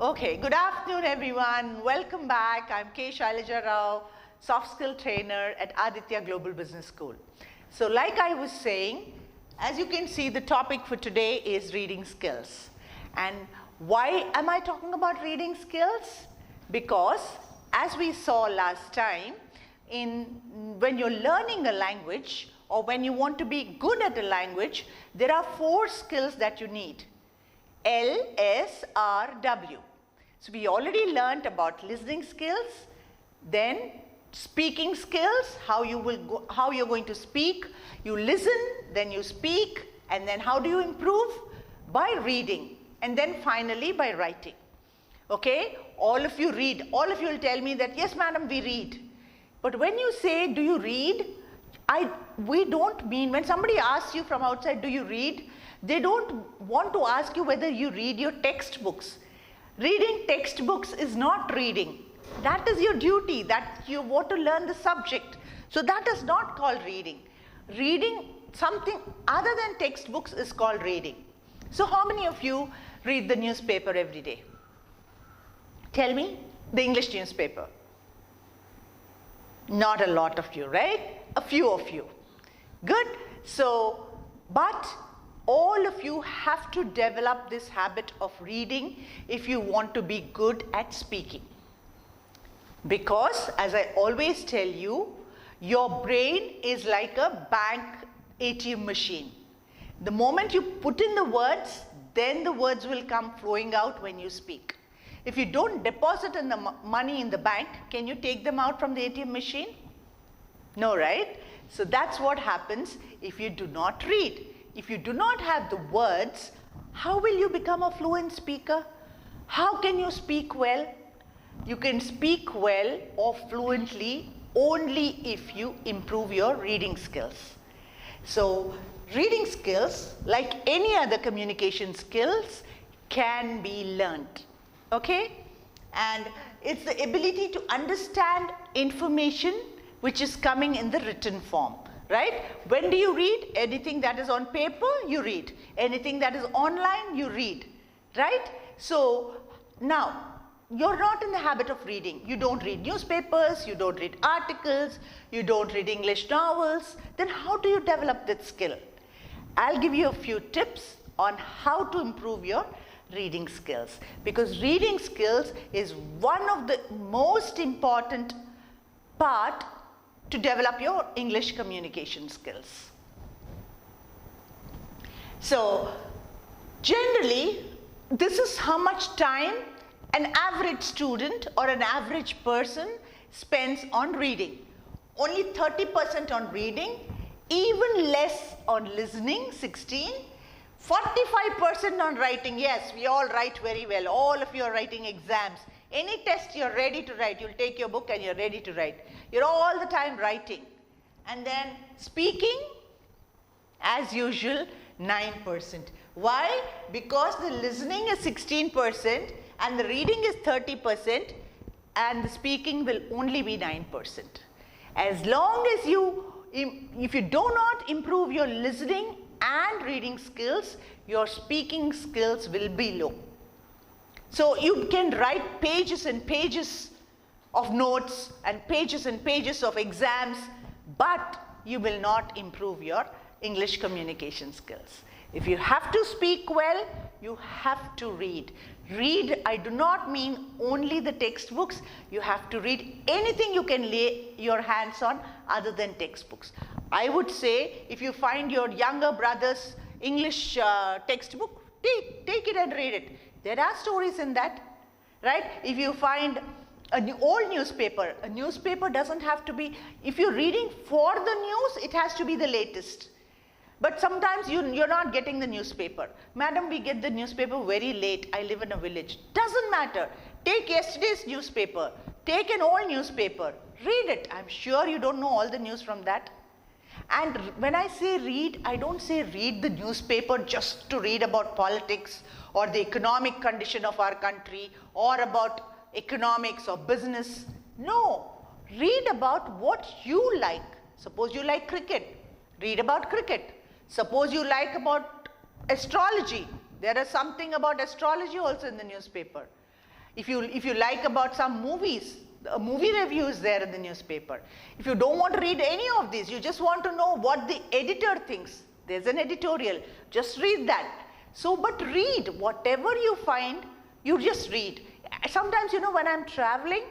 Okay, good afternoon everyone. Welcome back. I'm K. Shailaja Rao, soft skill trainer at Aditya Global Business School. So like I was saying, as you can see, the topic for today is reading skills. And why am I talking about reading skills? Because as we saw last time, when you're learning a language or when you want to be good at a language, there are 4 skills that you need. L, S, R, W. So we already learnt about listening skills, then speaking skills, how you're going to speak. You listen, then you speak, and then how do you improve? By reading, and then finally by writing. Okay, all of you read. All of you will tell me that, yes madam, we read. But when you say, do you read? We don't mean, when somebody asks you from outside, do you read? They don't want to ask you whether you read your textbooks. Reading textbooks is not reading. That is your duty, that you want to learn the subject. So that is not called reading. Reading something other than textbooks is called reading. So how many of you read the newspaper every day? Tell me, the English newspaper. Not a lot of you, right? A few of you. Good. So, but all of you have to develop this habit of reading if you want to be good at speaking. Because, as I always tell you, your brain is like a bank ATM machine. The moment you put in the words, then the words will come flowing out when you speak. If you don't deposit in the money in the bank, can you take them out from the ATM machine? No, right? So that's what happens if you do not read. If you do not have the words, how will you become a fluent speaker? How can you speak well? You can speak well or fluently only if you improve your reading skills. So reading skills, like any other communication skills, can be learned. Okay? And it's the ability to understand information which is coming in the written form. Right? When do you read? Anything that is on paper, you read. Anything that is online, you read. Right? So now, you're not in the habit of reading. You don't read newspapers, you don't read articles, you don't read English novels. Then how do you develop that skill? I'll give you a few tips on how to improve your reading skills. Because reading skills is one of the most important part to develop your English communication skills. So generally, this is how much time an average student or an average person spends on reading. Only 30% on reading, even less on listening, 16, 45% on writing. Yes, we all write very well. All of you are writing exams. Any test you're ready to write, you'll take your book and you're ready to write. You're all the time writing. And then speaking, as usual, 9%. Why? Because the listening is 16% and the reading is 30% and the speaking will only be 9%. As long as if you do not improve your listening and reading skills, your speaking skills will be low. So you can write pages and pages of notes and pages of exams, but you will not improve your English communication skills. If you have to speak well, you have to read. Read, I do not mean only the textbooks. You have to read anything you can lay your hands on other than textbooks. I would say if you find your younger brother's English textbook, take it and read it. There are stories in that, right? If you find an old newspaper, a newspaper doesn't have to be, if you're reading for the news, it has to be the latest. But sometimes you're not getting the newspaper. Madam, we get the newspaper very late. I live in a village. Doesn't matter. Take yesterday's newspaper. Take an old newspaper. Read it. I'm sure you don't know all the news from that. And when I say read, I don't say read the newspaper just to read about politics or the economic condition of our country or about economics or business. No, read about what you like. Suppose you like cricket, read about cricket. Suppose you like about astrology, there is something about astrology also in the newspaper. If you like about some movies, a movie review is there in the newspaper. If you don't want to read any of these, you just want to know what the editor thinks, there's an editorial, just read that. So, but read whatever you find, you just read. Sometimes, you know, when I'm traveling,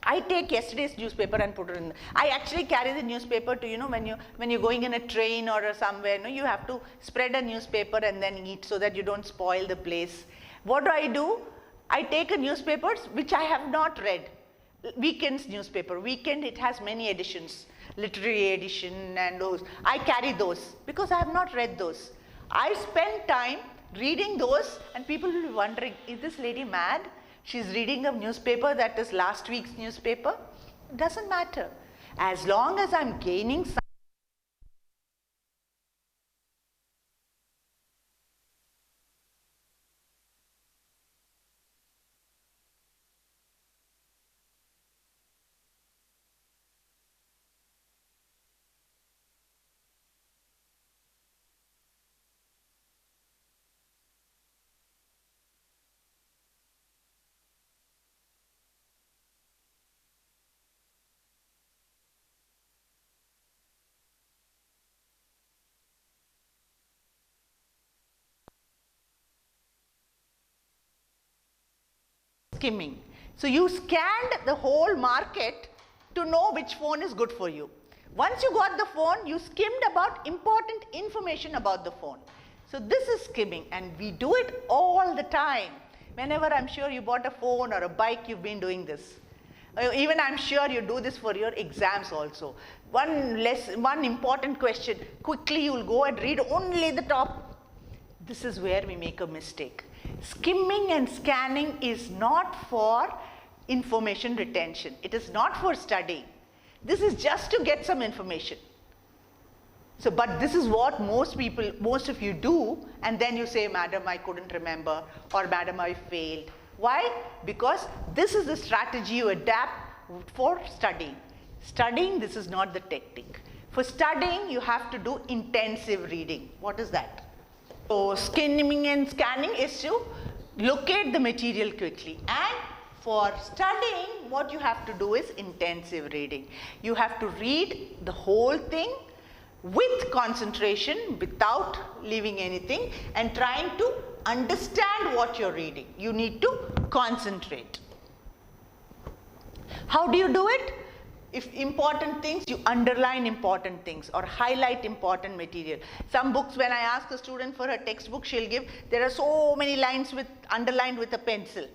I take yesterday's newspaper and put it in. I actually carry the newspaper to, you know, when you're going in a train or somewhere, you know, you have to spread a newspaper and then eat so that you don't spoil the place. What do? I take a newspaper which I have not read. Weekend's newspaper. Weekend, it has many editions, literary edition and those. I carry those because I have not read those. I spend time reading those and people will be wondering, is this lady mad? She's reading a newspaper that is last week's newspaper. It doesn't matter. As long as I'm gaining some skimming. So you scanned the whole market to know which phone is good for you. Once you got the phone, you skimmed about important information about the phone. So this is skimming, and we do it all the time. Whenever I'm sure you bought a phone or a bike, you've been doing this. Even I'm sure you do this for your exams also. One important question, quickly you will go and read only the top. This is where we make a mistake. Skimming and scanning is not for information retention. It is not for studying. This is just to get some information. So, but this is what most of you do, and then you say, Madam, I couldn't remember, or Madam, I failed. Why? Because this is the strategy you adapt for studying. Studying, this is not the technique. For studying, you have to do intensive reading. What is that? So skimming and scanning is to locate the material quickly, and for studying what you have to do is intensive reading. You have to read the whole thing with concentration, without leaving anything, and trying to understand what you're reading. You need to concentrate. How do you do it? If important things, you underline important things or highlight important material. Some books, when I ask a student for her textbook, she'll give, there are so many lines underlined with a pencil.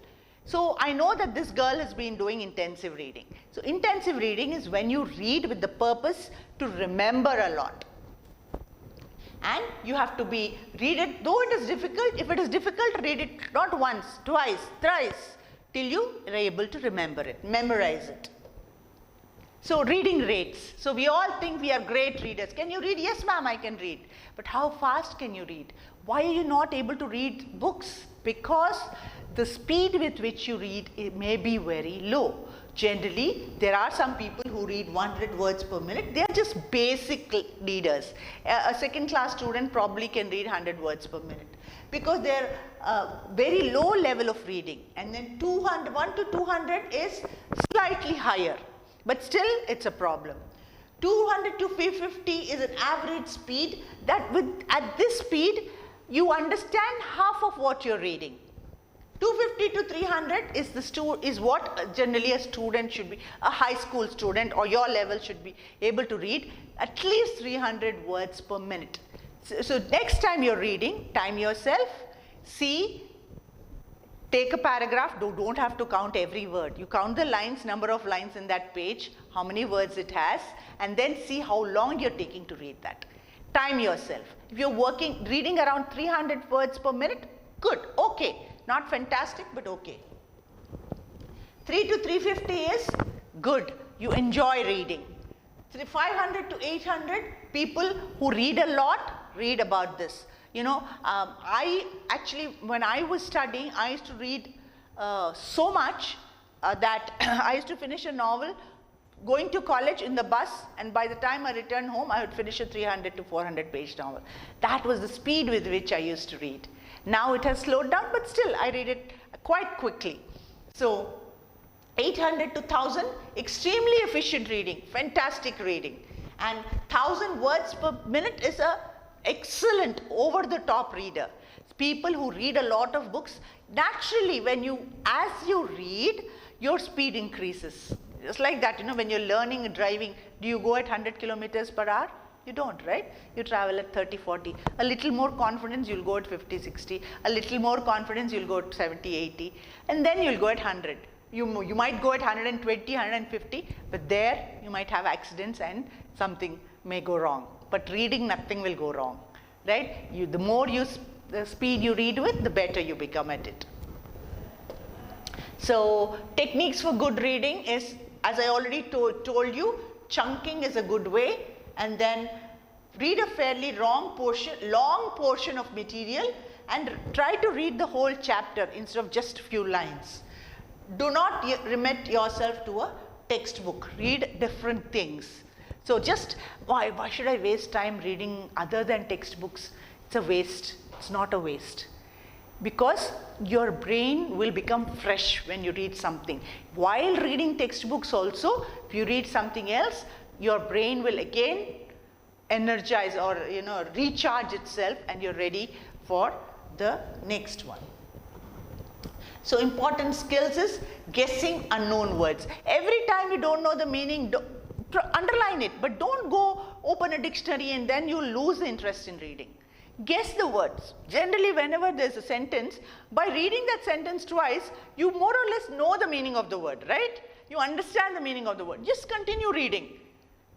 So I know that this girl has been doing intensive reading. So intensive reading is when you read with the purpose to remember a lot. And you have to read it, though it is difficult. If it is difficult, read it not once, twice, thrice, till you are able to remember it, memorize it. So reading rates. So we all think we are great readers. Can you read? Yes, ma'am, I can read. But how fast can you read? Why are you not able to read books? Because the speed with which you read, it may be very low. Generally, there are some people who read 100 words per minute. They are just basic readers. A second class student probably can read 100 words per minute because they are very low level of reading. And then 1 to 200 is slightly higher. But still, it's a problem. 200 to 350 is an average speed that at this speed, you understand half of what you're reading. 250 to 300 is what generally a student should be, a high school student or your level should be able to read at least 300 words per minute. So next time you're reading, time yourself, see, take a paragraph, don't have to count every word. You count the lines, number of lines in that page, how many words it has, and then see how long you're taking to read that. Time yourself. If you're reading around 300 words per minute, good, okay. Not fantastic, but okay. 3 to 350 is good. You enjoy reading. 500 to 800, people who read a lot, read about this. You know, I actually, when I was studying, I used to read so much that I used to finish a novel going to college in the bus, and by the time I returned home, I would finish a 300 to 400 page novel. That was the speed with which I used to read. Now it has slowed down, but still I read it quite quickly. So 800 to 1000, extremely efficient reading, fantastic reading. And 1000 words per minute is a excellent over the top reader. People who read a lot of books, naturally as you read, your speed increases. Just like that, when you're learning driving, do you go at 100 kilometers per hour? You don't, right? You travel at 30, 40. A little more confidence, you'll go at 50, 60. A little more confidence, you'll go at 70, 80. And then you'll go at 100. You might go at 120, 150, but there you might have accidents and something may go wrong. But reading, nothing will go wrong, right? The more the speed you read with, the better you become at it. So techniques for good reading is, as I already told you, chunking is a good way, and then read a fairly long portion of material and try to read the whole chapter instead of just a few lines. Do not remit yourself to a textbook. Read different things. So just why should I waste time reading other than textbooks? It's a waste. It's not a waste. Because your brain will become fresh when you read something. While reading textbooks also, if you read something else, your brain will again energize or recharge itself, and you're ready for the next one. So important skills is guessing unknown words. Every time you don't know the meaning, underline it, but don't go open a dictionary and then you'll lose the interest in reading. Guess the words. Generally, whenever there's a sentence, by reading that sentence twice, you more or less know the meaning of the word, right? You understand the meaning of the word. Just continue reading.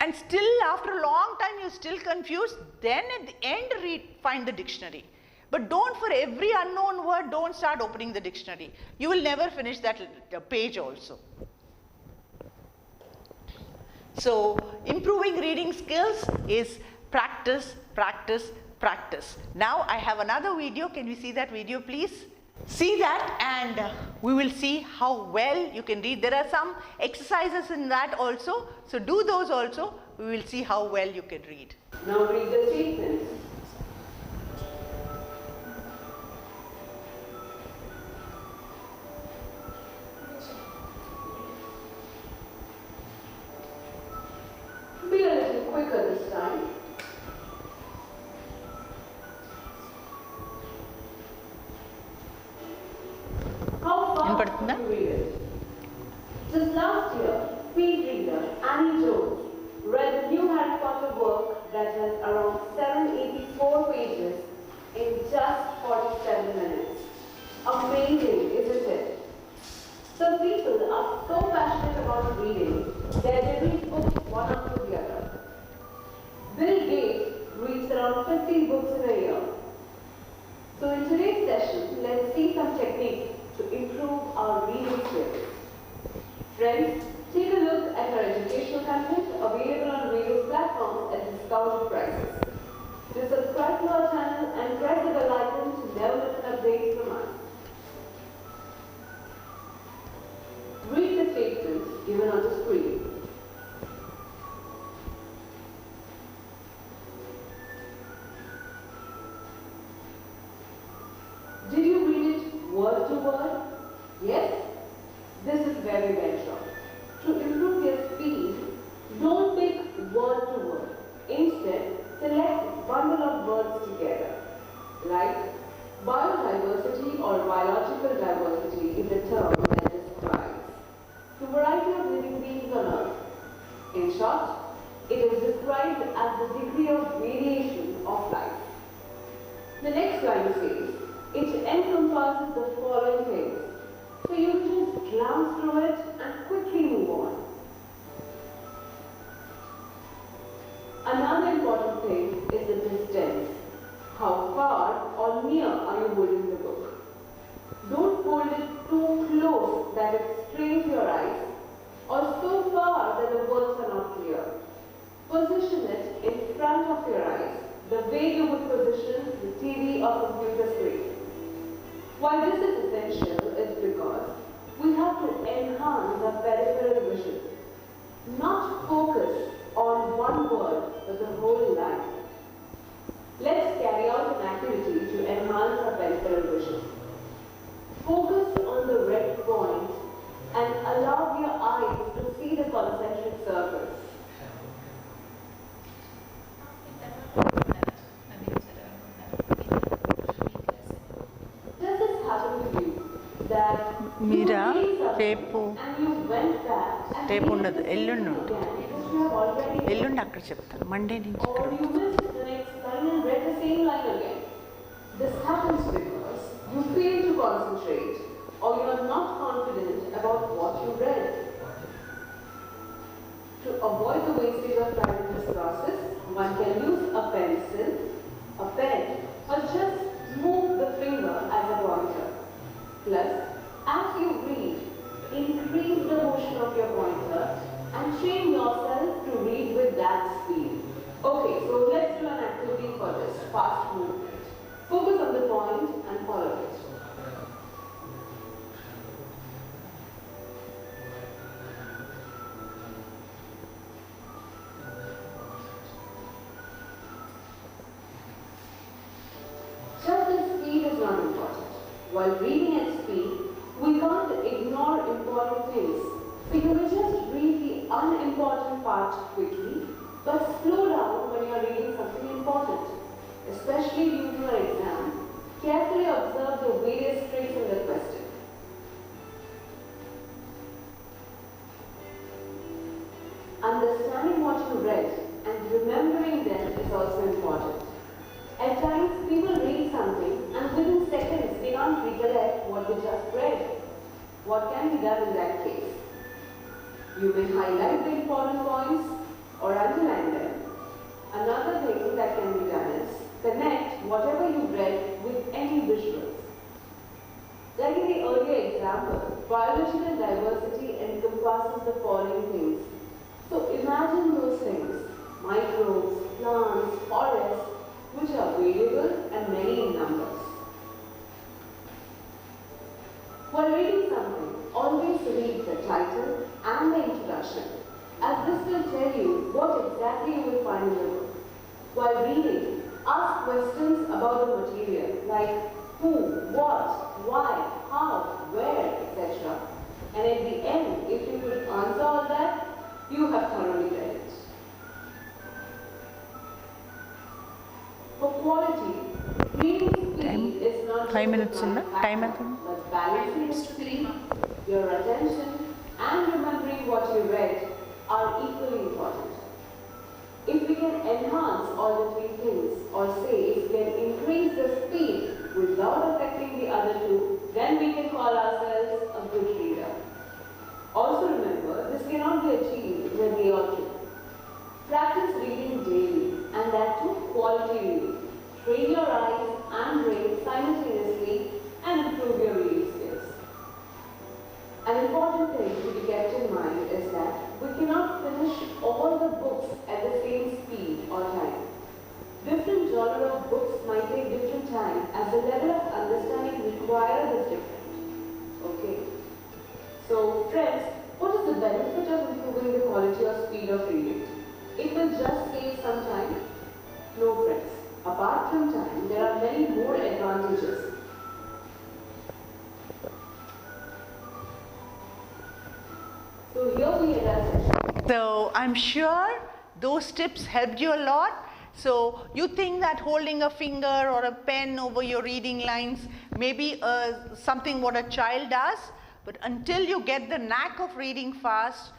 And still, after a long time, you're still confused, then at the end, find the dictionary. But don't, for every unknown word, don't start opening the dictionary. You will never finish that page also. So, improving reading skills is practice, practice, practice. Now, I have another video. Can we see that video, please? See that, and we will see how well you can read. There are some exercises in that also. So, do those also. We will see how well you can read. Now read the statements. Be a little quicker this time. How fast do you read it? Just last year, speed reader Annie Jones read the new Harry Potter work that has around 784 pages in just 47 minutes. Amazing, isn't it? Some people are so passionate about reading that they read books one after the other. Bill Gates reads around 50 books in a year. So in today's session, let's see some techniques to improve our reading skills. Friends, take a look at our educational content available on various platforms at discounted prices. To subscribe to our channel and press the bell icon to never miss an update from us. Read the statements given on the screen. Did you read it word to word? Yes? This is very well. To improve your speed, don't pick word to word. Instead, select bundle of words together. Like, biodiversity or biological diversity is a term that describes the variety of living beings on Earth. In short, it is described as the degree of variation of life. The next line says, it encompasses the following things. So you just glance through it and quickly move on. Another important thing is the distance. How far or near are you holding the book? Don't hold it too close that it strains your eyes, or so far that the words are not clear. Position it in front of your eyes, the way you would position the TV or computer screen. Why this is essential is because we have to enhance our peripheral vision, not focus on one word but the whole line. Let's carry out an activity to enhance our peripheral vision. Focus on Meera read something రేపు and you went back and రేపు read ఉండదు, the same ఎల్లుండి thing ఉంటుంది. again because you have already read ఎల్లుండి అక్కడ చెప్తాను, Monday నుంచి or ఇక్కడ you missed the next line and read the same line again. This happens because you fail to concentrate or you are not confident about what you read. To avoid the wastage of time in this process, one can use a pencil, a pen, or just move the finger as a pointer. Plus, as you read, increase the motion of your pointer and train yourself to read with that speed. Okay, so let's do an activity for this fast movement. Focus on the point and follow it. Just the speed is not important. While reading at speed, we can't ignore important things. So you will just read the unimportant part quickly, but slow down when you are reading something important. Especially during your exam, carefully observe the various tricks in the question. Understanding what you read and remembering them is also important. At times, people read something and within seconds they can't recollect what they just read. What can be done in that case? You may highlight the important points or underline them. Another thing that can be done is connect whatever you read with any visuals. Like in the earlier example, biological diversity encompasses the following things. So imagine those things: microbes, plants, forests, which are variable and many in numbers. While reading something, always read the title and the introduction, as this will tell you what exactly you will find in the book. While reading, ask questions about the material like who, what, why, how, where, etc. And at the end, if you could answer all that, you have thoroughly read it. For quality, reading speed is not just 5 minutes a ఉందా? factor, time ఎంత ఉంది? but balancing the speed, your attention, and remembering what you read are equally important. If we can enhance all the three things, or say if we can increase the speed without affecting the other two, then we can call ourselves a good reader. Also remember, this cannot be achieved in a day or two. Practice reading daily, and that too quality reading. Train your eyes and brain simultaneously and improve your reading skills. An important thing to be kept in mind is that we cannot finish all the books at the same speed or time. Different genre of books might take different time as the level of understanding required is different. Okay. So friends, what is the benefit of improving the quality or speed of reading? It will just save some time? No friends. Apart from time, there are many more advantages. So here we end our session. So I'm sure those tips helped you a lot. So you think that holding a finger or a pen over your reading lines may be something what a child does, but until you get the knack of reading fast,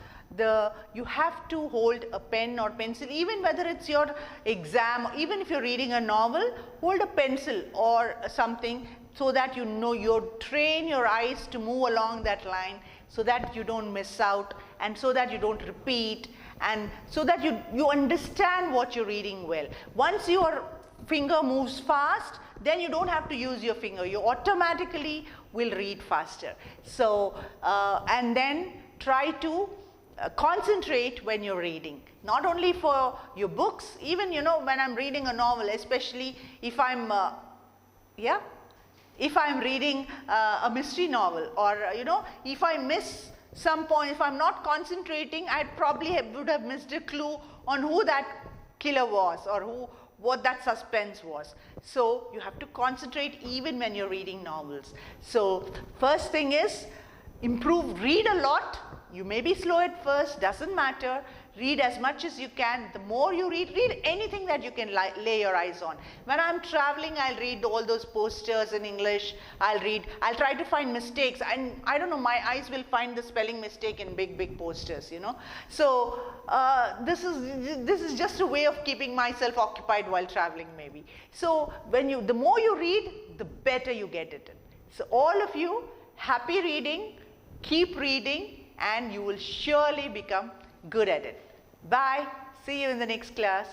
you have to hold a pen or pencil, even whether it's your exam, even if you're reading a novel, hold a pencil or something so that you know you train your eyes to move along that line so that you don't miss out and so that you don't repeat and so that you understand what you're reading well. Once your finger moves fast, then you don't have to use your finger. You automatically will read faster. So, and then try to concentrate when you're reading, not only for your books, even when I'm reading a novel, especially if I'm if I'm reading a mystery novel, or if I miss some point, if I'm not concentrating, I probably would have missed a clue on who that killer was or what that suspense was. So you have to concentrate even when you're reading novels. So first thing is read a lot. You may be slow at first, doesn't matter. Read as much as you can. The more you read, read anything that you can lay your eyes on. When I'm traveling, I'll read all those posters in English. I'll try to find mistakes. And I don't know, my eyes will find the spelling mistake in big posters, you know. So this is just a way of keeping myself occupied while traveling maybe. So the more you read, the better you get it. So all of you, happy reading, keep reading, and you will surely become good at it. Bye. See you in the next class.